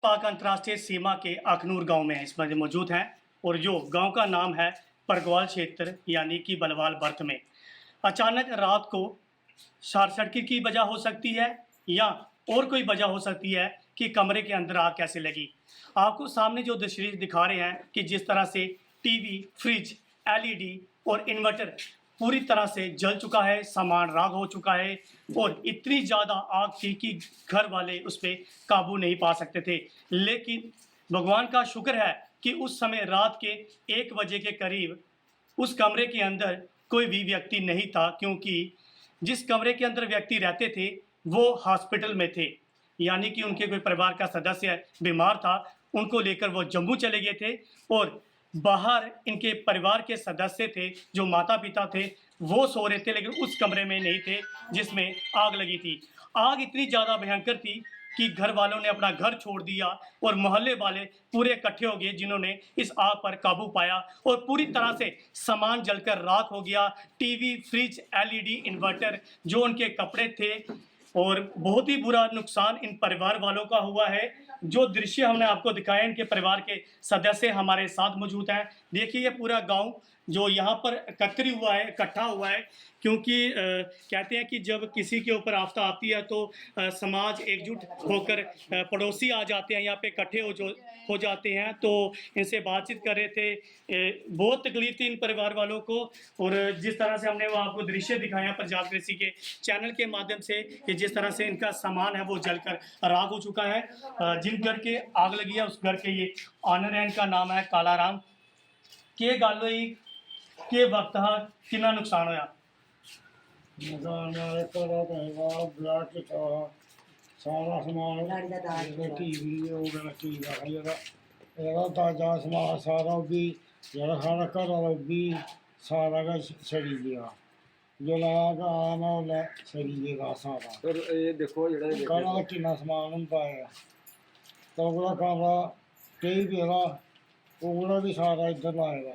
पाक अंतर्राष्ट्रीय सीमा के अखनूर गांव में इस वक्त मौजूद हैं और जो गांव का नाम है परगवाल क्षेत्र यानी कि बलवाल बर्थ में अचानक रात को शॉर्ट सर्किट की वजह हो सकती है या और कोई वजह हो सकती है कि कमरे के अंदर आग कैसे लगी। आपको सामने जो तस्वीर दिखा रहे हैं कि जिस तरह से टीवी, फ्रिज, एलईडी और इन्वर्टर पूरी तरह से जल चुका है, सामान राख हो चुका है और इतनी ज़्यादा आग थी कि घर वाले उस पर काबू नहीं पा सकते थे। लेकिन भगवान का शुक्र है कि उस समय रात के 1 बजे के करीब उस कमरे के अंदर कोई भी व्यक्ति नहीं था, क्योंकि जिस कमरे के अंदर व्यक्ति रहते थे वो हॉस्पिटल में थे, यानी कि उनके कोई परिवार का सदस्य बीमार था, उनको लेकर वो जम्मू चले गए थे और बाहर इनके परिवार के सदस्य थे, जो माता पिता थे वो सो रहे थे, लेकिन उस कमरे में नहीं थे जिसमें आग लगी थी। आग इतनी ज़्यादा भयंकर थी कि घर वालों ने अपना घर छोड़ दिया और मोहल्ले वाले पूरे इकट्ठे हो गए, जिन्होंने इस आग पर काबू पाया और पूरी तरह से सामान जलकर राख हो गया। टीवी, फ्रिज, एलईडी, इन्वर्टर, जो उनके कपड़े थे, और बहुत ही बुरा नुकसान इन परिवार वालों का हुआ है। जो दृश्य हमने आपको दिखाया, इनके परिवार के सदस्य हमारे साथ मौजूद हैं। देखिए ये पूरा गांव जो यहाँ पर एकत्रित हुआ है, इकट्ठा हुआ है, क्योंकि कहते हैं कि जब किसी के ऊपर आफत आती है तो समाज एकजुट होकर पड़ोसी आ जाते हैं, यहाँ पे इकट्ठे हो जाते हैं। तो इनसे बातचीत कर रहे थे, बहुत तकलीफ थी इन परिवार वालों को, और जिस तरह से हमने वो आपको दृश्य दिखाया पंजाब कृषि के चैनल के माध्यम से कि जिस तरह से इनका सामान है वो जलकर राख हो चुका है। जिन घर के आग लगी है उस घर के ये ऑनर है, इनका नाम है काला राम। के गल हुई के वक्त कितना नुकसान होया? सारा समान टीवी हो गया, टीवी ताजा समान सारा भी जेह्ड़ा साढ़ा घर वाला भी सारा गै सड़ी गया। जेल्लै आग आना उसलै सड़ी गेदा सारा। फिर ये देखो जेह्ड़ा घरा दा किन्ना समान होंदा है, तो ओह्कड़ा कमरा केईं पेदा, ओह्कड़ा भी सारा इद्धर लाए दा।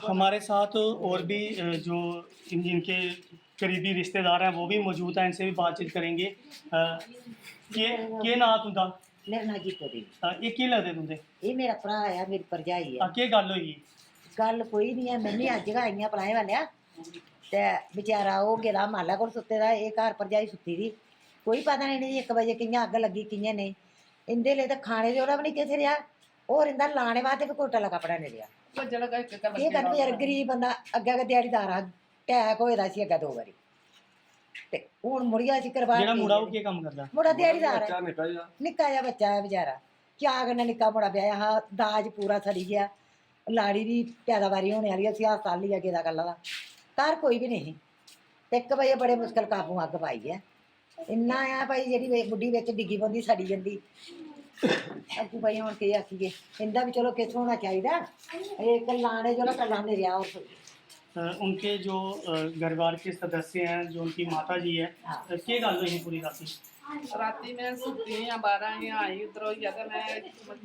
हमारे साथ और भी जो इनके करीबी रिश्तेदार हैं वो भी मौजूद हैं, इनसे भी बातचीत करेंगे। के नाम तुंदा? मेरा नाम जीतो देवी। ये की लगदे तुंदे? ये मेरा भरा है, मेरी भरजाई है। के गल होई? गल कोई नहीं है, मैं भी अज गै आई पलाए वाले ते बेचारा ओह् गेदा माला कोल सुत्ते दा, एह् घर भरजाई सुत्ती दी। कोई पता नहीं 1 बजे कि'यां अग्ग लगी कि'यां नहीं। इंदे लिए तो खाने जोड़ा भी नहीं किश रेहा और इंदा लाने वास्ते भी कोई टल्ला कपड़ा नहीं रेहा। केह् करन बेचारा गरीब बंदा, अग्गें अग्गें ध्याड़ीदार हा, टैक होए दा सी अग्गें 2 बारी ते हुण मुड़िया असी करवा। जेह्ड़ा मुड़ा ओह् केह् कम्म करदा? मुड़ा ध्याड़ीदार है, निक्का जिहा निक्का जिहा बच्चा है बेचारा। क्या करना, निक्का मुड़ा ब्याया हा, दाज पूरा सड़ी गया, लाड़ी दी पैदावारी होने वाली, असी हस्पताल लिया गेदा कल्ला दा, घर कोई भी नहीं। 1 बजे बड़े मुश्किल काबू अग्ग पाई है। इन्ना आ भाई जेह्ड़ी बुड्ढी बिच डिग्गी पौंदी सड़ी जंदी। अग्गू भाई हुण केह् आखिए, इंदा भी चलो किश होना चाहिदा, इक लाने जोड़ा कल्ला नहीं रेहा। और उनके जो परिवार के सदस्य हैं, जो उनकी माता जी है, के गल हुई पूरी राती? राती मैं सुती हाँ 12 आई उधरों जब मैं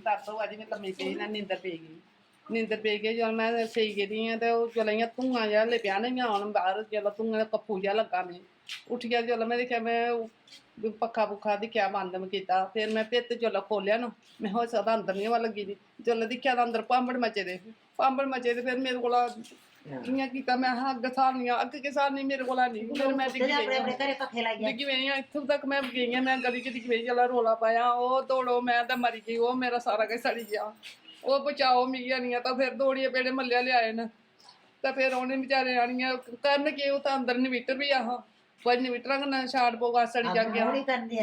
10 बजे मैं लम्मी पई ना नींदर पी गई जो मैं सेई गेदी हाँ तो जिसलै इ'यां धुआं जेहा लिप्या ना इ'यां आन बाहर, जिसलै धुआं कप्पू जेहा लग्गा मैं उट्ठिया, जिसलै मैं दिक्खेआ मैं पक्खा पुक्खा दिक्खेआ बंद कीता, फिर मैं भित्त जिसलै खोलेआ ना मैं हो सकदा अंदर नहीं हवा लग्गी दी, जिसलै दिक्खेआ तां अंदर भांबड़ मचे दे फिर मेरे कोला इ'यां कीता, मैं अग्ग सालनी अग्ग के सालनी मेरे कोला नहीं, फिर मैं डिग्गी पेई इत्थों तक मैं गेई हाँ, मैं गली च डिग्गी पेई, जिसलै रौला पाया ओह् दौड़ो मैं ते मरी गेई, ओह् मेरा सारा किश सड़ी गया, ओह् बचाओ मिगी आनिया। तो फिर दौड़िए पेड़े म्हल्ले ले आए न, तो फिर उ'नें बेचारे आनिया करन के उत्थै अंदर इनवीटर भी ऐहा, पर इनवीटरा कन्नै शार्ट पोगा सड़ी गया,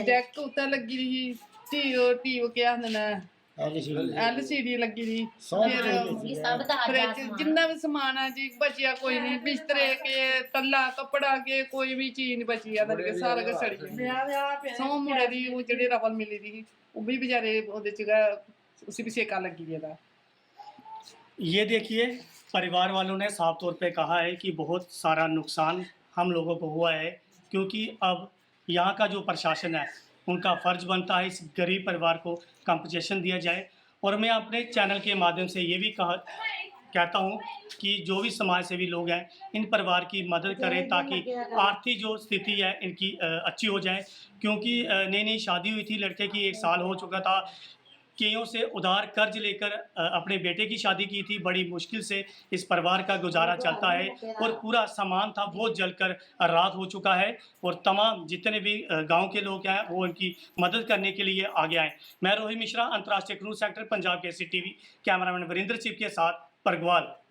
डैक उत्थै लग्गी दी ही, टीओ केह् आखदे न LCD लगी दी, फिर फ्रिज जिन्ना भी समान है जी बचिया कोई नहीं, बिस्तरे के तल्ला कपड़ा के कोई भी चीज नहीं बची है, सारा किश सड़ी गया। सौ मुड़े दी ओह् जेह्ड़ी रवल मिली दी ही ओह् भी बेचारे ओह्दे च गै उसी भी सेका लगी गेदा। ये देखिए परिवार वालों ने साफ तौर पे कहा है कि बहुत सारा नुकसान हम लोगों को हुआ है, क्योंकि अब यहाँ का जो प्रशासन है उनका फ़र्ज़ बनता है इस गरीब परिवार को कंपनसेशन दिया जाए। और मैं अपने चैनल के माध्यम से ये भी कहता हूँ कि जो भी समाज सेवी लोग हैं इन परिवार की मदद करें ताकि आर्थिक जो स्थिति है इनकी अच्छी हो जाए, क्योंकि नई नई शादी हुई थी, लड़के की 1 साल हो चुका था, कईयों से उधार कर्ज लेकर अपने बेटे की शादी की थी। बड़ी मुश्किल से इस परिवार का गुजारा चलता है और पूरा सामान था वो जलकर राख हो चुका है और तमाम जितने भी गांव के लोग हैं वो उनकी मदद करने के लिए आगे आए। मैं रोहित मिश्रा, अंतर्राष्ट्रीय cruise sector, Punjab Kesari TV, cameraman Varinder Singh के साथ परगवाल।